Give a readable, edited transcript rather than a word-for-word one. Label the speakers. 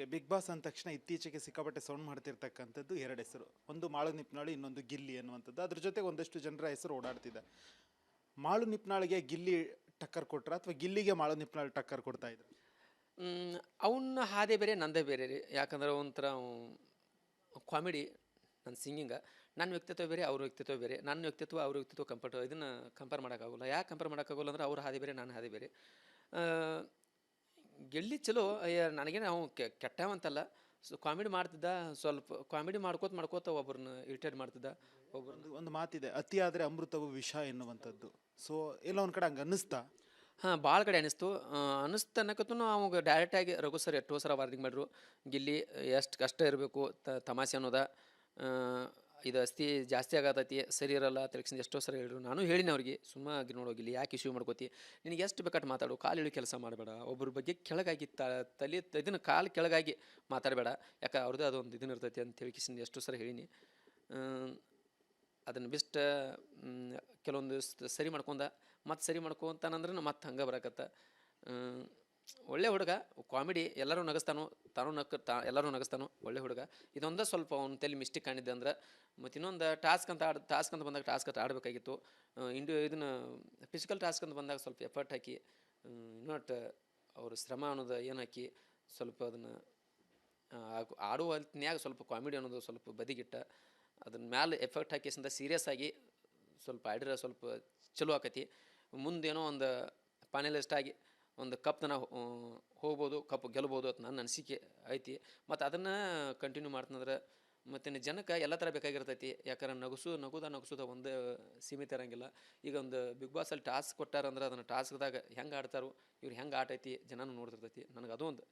Speaker 1: ನಿಮಗೆ big boss ಅಂದ ತಕ್ಷಣ ಇತ್ತೀಚೆಗೆ ಸಿಕ್ಕಾಪಟ್ಟೆ ಸೌಂಡ್ ಮಾಡ್ತಿರ್ತಕ್ಕಂಥದ್ದು ಎರಡು ಹೆಸರು, ಒಂದು ಮಾಳು ನಿಪ್ನಾಳು, ಇನ್ನೊಂದು ಗಿಲ್ಲಿ ಅನ್ನುವಂಥದ್ದು. ಅದ್ರ ಜೊತೆಗೆ ಒಂದಷ್ಟು ಜನರ ಹೆಸರು ಓಡಾಡ್ತಿದೆ. ಮಾಳು ನಿಪ್ನಾಳಿಗೆ ಗಿಲ್ಲಿ ಟಕ್ಕರ್ ಕೊಟ್ರ ಅಥವಾ ಗಿಲ್ಲಿಗೆ ಮಾಳು ನಿಪ್ನಾಳು ಟಕ್ಕರ್ ಕೊಡ್ತಾ ಇದ್ರು?
Speaker 2: ಅವನ್ನ ಹಾದೇ ಬೇರೆ ನಂದೇ ಬೇರೆ ರೀ. ಯಾಕಂದ್ರೆ ಒಂಥರ ಕಾಮಿಡಿ, ನನ್ನ ಸಿಂಗಿಂಗ, ನನ್ನ ವ್ಯಕ್ತಿತ್ವ ಬೇರೆ, ಅವ್ರ ವ್ಯಕ್ತಿತ್ವ ಬೇರೆ. ನನ್ನ ವ್ಯಕ್ತಿತ್ವ ಅವ್ರ ವ್ಯಕ್ತಿತ್ವ ಇದನ್ನು ಕಂಪೇರ್ ಮಾಡೋಕ್ಕಾಗಲ್ಲ. ಯಾಕೆ ಕಂಪೇರ್ ಮಾಡೋಕ್ಕಾಗಲ್ಲ ಅಂದ್ರೆ ಅವ್ರ ಹಾದಿ ಬೇರೆ, ನಾನು ಹಾದಿ ಬೇರೆ. ಗೆಲ್ಲಿ ಚಲೋ, ನನಗೇನು ನಾವು ಕೆಟ್ಟವಂತಲ್ಲ. ಕಾಮಿಡಿ ಮಾಡ್ತಿದ್ದ, ಸ್ವಲ್ಪ ಕಾಮಿಡಿ ಮಾಡ್ಕೋತ ಒಬ್ಬರನ್ನ ಇರಿಟೇಟ್ ಮಾಡ್ತಿದ್ದ.
Speaker 1: ಒಂದು ಮಾತಿದೆ, ಅತಿ ಆದರೆ ಅಮೃತವು ವಿಷ ಎನ್ನುವಂಥದ್ದು. ಸೊ ಎಲ್ಲ ಒಂದು ಕಡೆ ಹಂಗೆ ಅನ್ನಿಸ್ತಾ?
Speaker 2: ಹಾಂ, ಭಾಳ ಕಡೆ ಅನ್ನಿಸ್ತು. ಅನ್ನಿಸ್ತನಕತ್ತೂ ಅವಾಗ ಡೈರೆಕ್ಟಾಗಿ ರಘು ಸರ್ ಎಷ್ಟೋ ಸಲ ವಾರ್ನಿಂಗ್ ಮಾಡ್ರು, ಗಿಲ್ಲಿ ಎಷ್ಟು ಕಷ್ಟ ಇರಬೇಕು, ತಮಾಷೆ ಅನ್ನೋದ, ಇದು ಅಸ್ತಿ ಜಾಸ್ತಿ ಆಗತೈತಿ, ಸರಿ ಇರಲ್ಲ ತಿಳ್ಕೊಂಡು ಎಷ್ಟೋ ಸಲ ಹೇಳಿದ್ರು. ನಾನು ಹೇಳಿನಿ ಅವ್ರಿಗೆ, ಸುಮ್ಮನೆ ನೋಡೋಗಿಲ್ಲ, ಯಾಕೆ ಇಶ್ಯೂ ಮಾಡ್ಕೋತಿ, ನಿನಗೆ ಎಷ್ಟು ಬೇಕಾಟ್ ಮಾತಾಡು, ಕಾಲು ಇಳಿ ಕೆಲಸ ಮಾಡಬೇಡ, ಒಬ್ಬರ ಬಗ್ಗೆ ಕೆಳಗಾಗಿ ತಲೆ ಇದನ್ನು ಕಾಲು ಕೆಳಗಾಗಿ ಮಾತಾಡಬೇಡ, ಯಾಕೆ ಅವ್ರದ್ದು ಅದೊಂದು ಇದನ್ನ ಇರ್ತೈತಿ ಅಂತ ತಿಳ್ಕಿಸಿಂದ ಎಷ್ಟೋ ಸಲ ಹೇಳಿನಿ. ಅದನ್ನು ಬಿಟ್ಟು ಕೆಲವೊಂದು ಸರಿ ಮಾಡ್ಕೊಂಡ, ಮತ್ತು ಸರಿ ಮಾಡ್ಕೊಂತಾನಂದ್ರೆ ಮತ್ತೆ ಹಂಗೆ ಬರಕತ್ತ. ಒಳ್ಳೆ ಹುಡುಗ, ಕಾಮಿಡಿ, ಎಲ್ಲರೂ ನಗಸ್ತಾನು, ಎಲ್ಲರೂ ನಗಸ್ತಾನು, ಒಳ್ಳೆ ಹುಡುಗ. ಇದೊಂದು ಸ್ವಲ್ಪ ಅವ್ನ ತಲೆ ಮಿಸ್ಟೇಕ್ ಕಾಣಿದ್ದೆ ಅಂದ್ರೆ. ಮತ್ತು ಇನ್ನೊಂದು ಟಾಸ್ಕ್ ಅಂತ ಬಂದಾಗ ಟಾಸ್ಕ್ ಆಡಬೇಕಾಗಿತ್ತು. ಇದನ್ನು ಫಿಸಿಕಲ್ ಟಾಸ್ಕ್ ಅಂತ ಬಂದಾಗ ಸ್ವಲ್ಪ ಎಫರ್ಟ್ ಹಾಕಿ, ಇನ್ನೊಟ್ಟು ಅವರು ಶ್ರಮ ಅನ್ನೋದು ಏನು ಹಾಕಿ ಸ್ವಲ್ಪ ಅದನ್ನು ಆಡುವ ಹೊತ್ತಿನ್ಯಾಗ ಸ್ವಲ್ಪ ಕಾಮಿಡಿ ಅನ್ನೋದು ಸ್ವಲ್ಪ ಬದಿಗಿಟ್ಟ, ಅದನ್ನ ಮ್ಯಾಲೆ ಎಫೆಕ್ಟ್ ಹಾಕಿಸಿಂದ ಸೀರಿಯಸ್ ಆಗಿ ಸ್ವಲ್ಪ ಆಡಿದ್ರೆ ಸ್ವಲ್ಪ ಚಲೋ ಆಕತಿ. ಮುಂದೇನೋ ಒಂದು ಫೈನಲಿಸ್ಟ್ ಆಗಿ ಒಂದು ಕಪ್ನ ಹೋಗ್ಬೋದು, ಕಪ್ ಗೆಲ್ಬೋದು ಅಂತ ನನ್ನ ಅನಿಸಿಕೆ ಐತಿ. ಮತ್ತು ಅದನ್ನು ಕಂಟಿನ್ಯೂ ಮಾಡ್ತಂದ್ರೆ ಮತ್ತು ಜನಕ್ಕೆ ಎಲ್ಲ ಥರ ಬೇಕಾಗಿರ್ತೈತಿ. ಯಾಕಂದ್ರೆ ನಗುದ ಒಂದು ಸೀಮಿತ ಇರೋಂಗಿಲ್ಲ. ಈಗ ಒಂದು ಬಿಗ್ ಬಾಸಲ್ಲಿ ಟಾಸ್ಕ್ ಕೊಟ್ಟಾರಂದ್ರೆ ಅದನ್ನು ಟಾಸ್ಕ್ದಾಗ ಹೆಂಗೆ ಆಡ್ತಾರೋ, ಇವ್ರು ಹೆಂಗೆ ಆಟೈತಿ ಜನನೂ ನೋಡ್ತಿರ್ತೈತಿ. ನನಗೆ ಅದು ಒಂದು